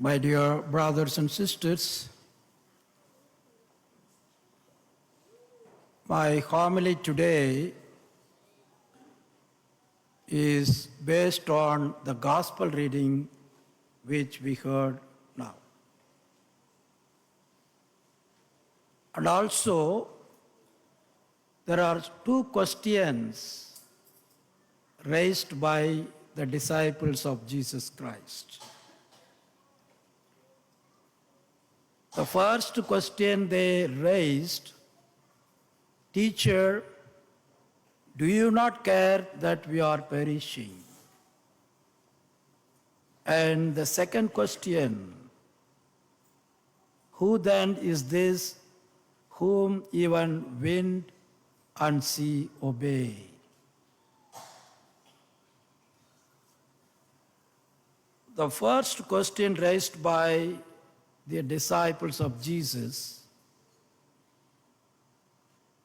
My dear brothers and sisters, my homily today is based on the gospel reading which we heard now. And also, there are two questions raised by the disciples of Jesus Christ. The first question they raised, "Teacher, do you not care that we are perishing?" And the second question, "Who then is this whom even wind and sea obey?" The first question raised by the disciples of Jesus,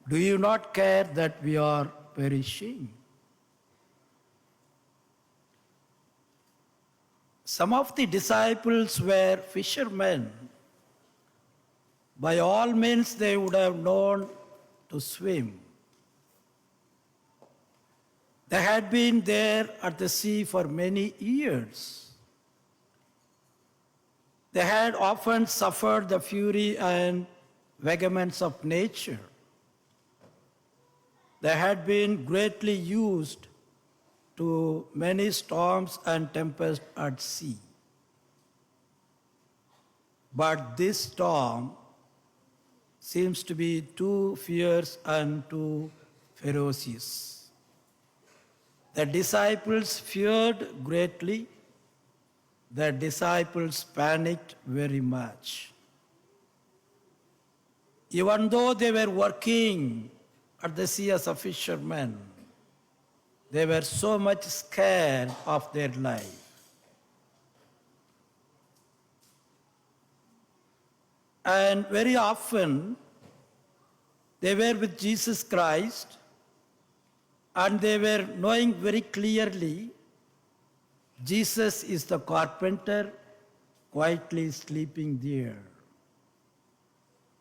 "Do you not care that we are perishing?" Some of the disciples were fishermen. By all means, they would have known to swim. They had been there at the sea for many years. They had often suffered the fury and vehemence of nature. They had been greatly used to many storms and tempests at sea. But this storm seems to be too fierce and too ferocious. The disciples feared greatly. The disciples panicked very much. Even though they were working at the sea as a fisherman, they were so much scared of their life. And very often, they were with Jesus Christ, and they were knowing very clearly Jesus is the carpenter, quietly sleeping there.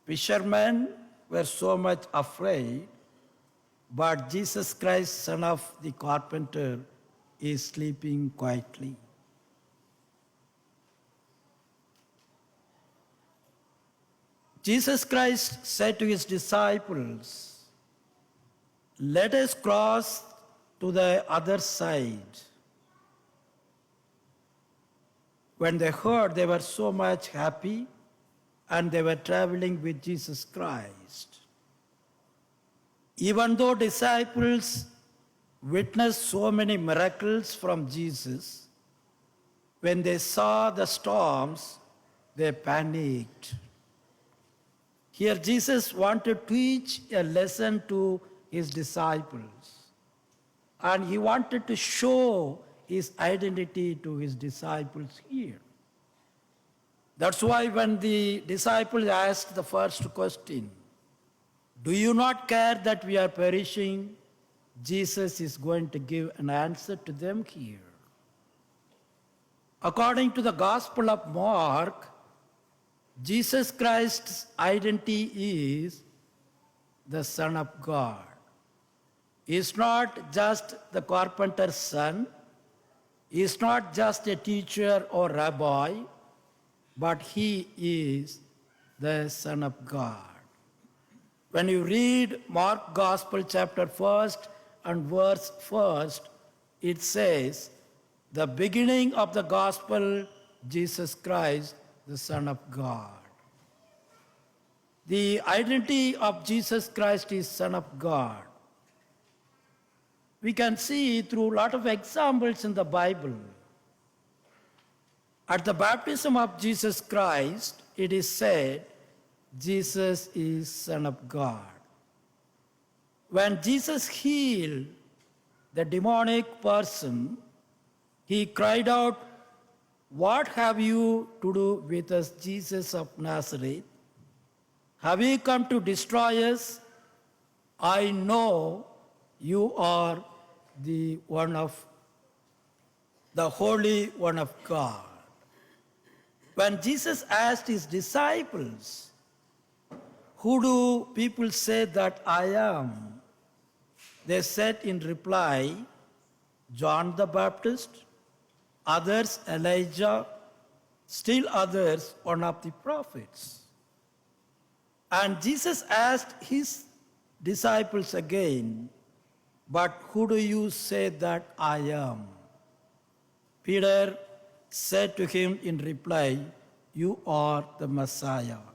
Fishermen were so much afraid, but Jesus Christ, Son of the carpenter, is sleeping quietly. Jesus Christ said to his disciples, "Let us cross to the other side." When they heard, they were so much happy, and they were traveling with Jesus Christ. Even though disciples witnessed so many miracles from Jesus, when they saw the storms, they panicked. Here Jesus wanted to teach a lesson to his disciples, and he wanted to show his identity to his disciples here. That's why when the disciples asked the first question, "Do you not care that we are perishing?" Jesus is going to give an answer to them here. According to the Gospel of Mark, Jesus Christ's identity is the Son of God. He is not just the carpenter's son. He is not just a teacher or rabbi, but he is the Son of God. When you read Mark Gospel chapter 1 and verse 1, it says, "The beginning of the gospel, Jesus Christ, the Son of God." The identity of Jesus Christ is Son of God. We can see through a lot of examples in the Bible. At the baptism of Jesus Christ, it is said, Jesus is Son of God. When Jesus healed the demonic person, he cried out, "What have you to do with us, Jesus of Nazareth? Have you come to destroy us? I know you are the Holy One of God." When Jesus asked his disciples, "Who do people say that I am?" they said in reply, "John the Baptist, others Elijah, still others one of the prophets." And Jesus asked his disciples again, "But who do you say that I am?" Peter said to him in reply, "You are the Messiah."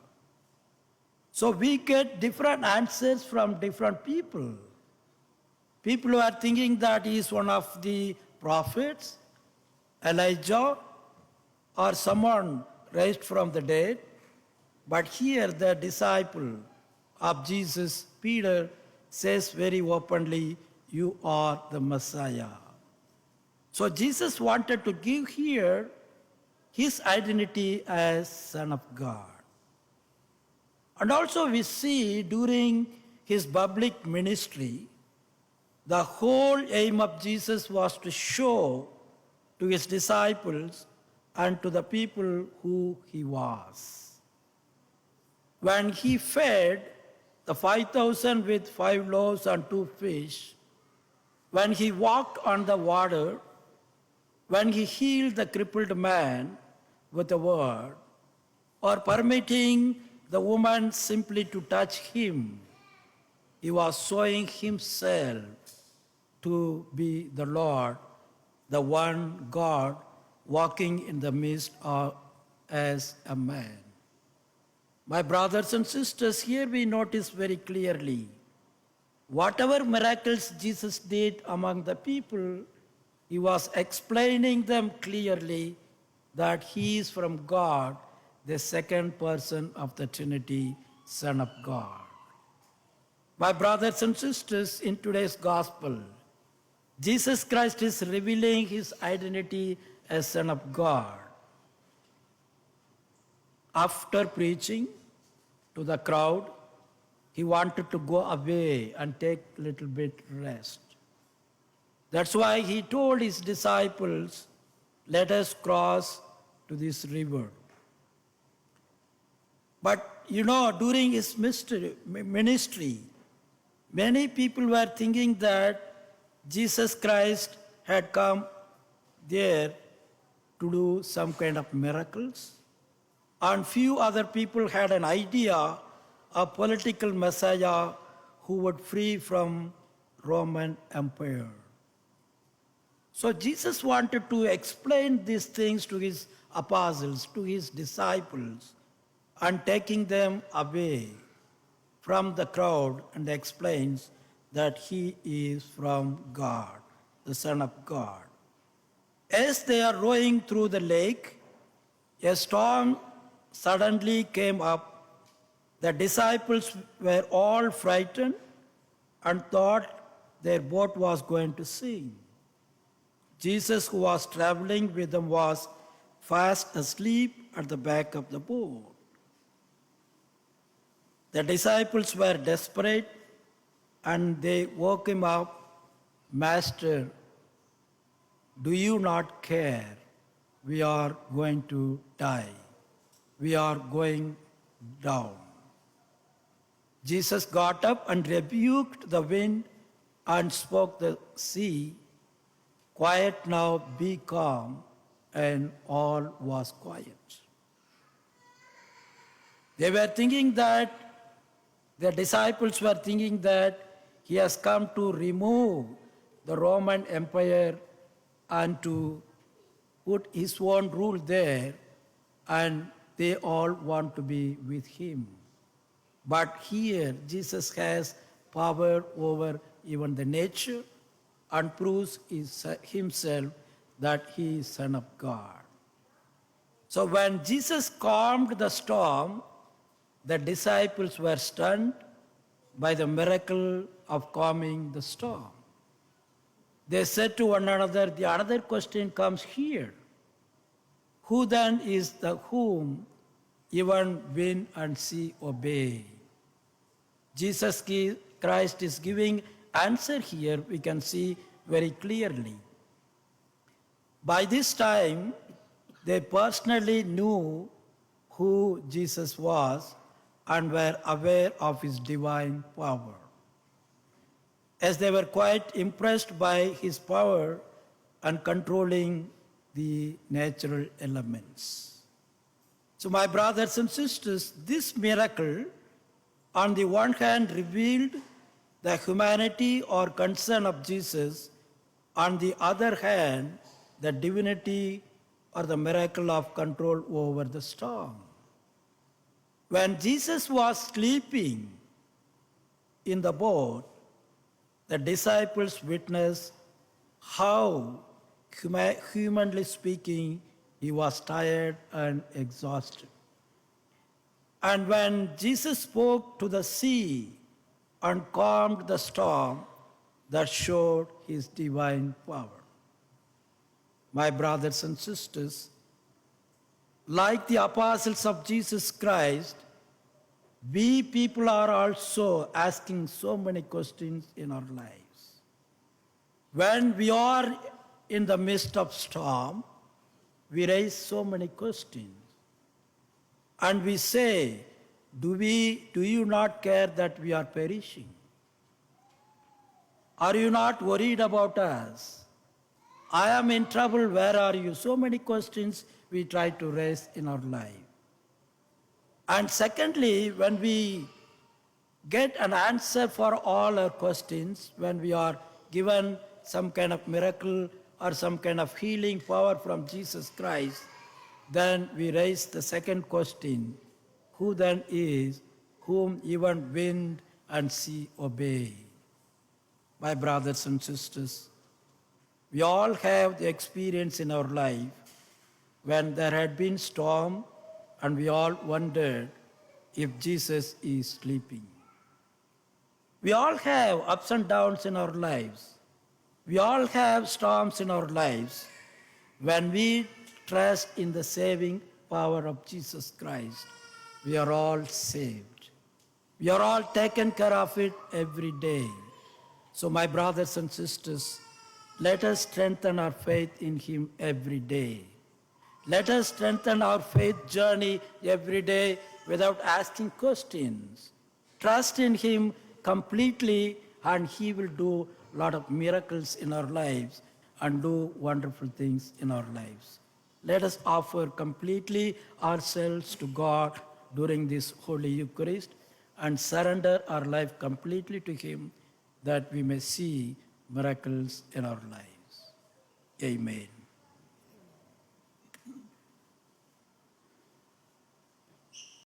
So we get different answers from different people. People who are thinking that he is one of the prophets, Elijah, or someone raised from the dead. But here the disciple of Jesus, Peter, says very openly, "You are the Messiah." So Jesus wanted to give here his identity as Son of God. And also we see during his public ministry, the whole aim of Jesus was to show to his disciples and to the people who he was. When he fed the 5,000 with 5 loaves and 2 fish, when he walked on the water, when he healed the crippled man with a word, or permitting the woman simply to touch him, he was showing himself to be the Lord, the one God walking in the midst of as a man. My brothers and sisters, here we notice very clearly, whatever miracles Jesus did among the people, he was explaining them clearly that he is from God, the second person of the Trinity, Son of God. My brothers and sisters, in today's gospel, Jesus Christ is revealing his identity as Son of God. After preaching to the crowd, he wanted to go away and take a little bit rest. That's why he told his disciples, "Let us cross to this river." But during his ministry, many people were thinking that Jesus Christ had come there to do some kind of miracles. And few other people had an idea of political Messiah who would free from Roman Empire. So Jesus wanted to explain these things to his apostles, to his disciples, and taking them away from the crowd, and explains that he is from God, the Son of God. As they are rowing through the lake, a storm suddenly came up. The disciples were all frightened and thought their boat was going to sink. Jesus, who was traveling with them, was fast asleep at the back of the boat. The disciples were desperate and they woke him up. "Master, do you not care? We are going to die. We are going down." Jesus got up and rebuked the wind and spoke the sea, "Quiet now, be calm," and all was quiet. They were thinking that, the disciples were thinking that he has come to remove the Roman Empire and to put his own rule there, and they all want to be with him. But here, Jesus has power over even the nature and proves himself that he is Son of God. So when Jesus calmed the storm, the disciples were stunned by the miracle of calming the storm. They said to one another, the other question comes here: who then is the whom even wind and sea obey? Jesus Christ is giving answer here, we can see very clearly. By this time, They personally knew who Jesus was and were aware of his divine power. As they were quite impressed by his power and controlling the natural elements. So, my brothers and sisters, this miracle, on the one hand, revealed the humanity or concern of Jesus, on the other hand, the divinity or the miracle of control over the storm. When Jesus was sleeping in the boat, the disciples witnessed how, humanly speaking, he was tired and exhausted. And when Jesus spoke to the sea and calmed the storm, that showed his divine power. My brothers and sisters, like the apostles of Jesus Christ, we people are also asking so many questions in our lives. When we are in the midst of storm, we raise so many questions. And we say, do you not care that we are perishing? Are you not worried about us? I am in trouble, where are you? So many questions we try to raise in our life. And secondly, when we get an answer for all our questions, when we are given some kind of miracle or some kind of healing power from Jesus Christ, then we raise the second question, who then is whom even wind and sea obey? My brothers and sisters, we all have the experience in our life when there had been storm and we all wondered if Jesus is sleeping. We all have ups and downs in our lives. We all have storms in our lives. When we trust in the saving power of Jesus Christ, we are all saved. We are all taken care of it every day. So my brothers and sisters, let us strengthen our faith in him every day. Let us strengthen our faith journey every day without asking questions. Trust in him completely and he will do a lot of miracles in our lives and do wonderful things in our lives. Let us offer completely ourselves to God during this Holy Eucharist and surrender our life completely to him that we may see miracles in our lives. Amen.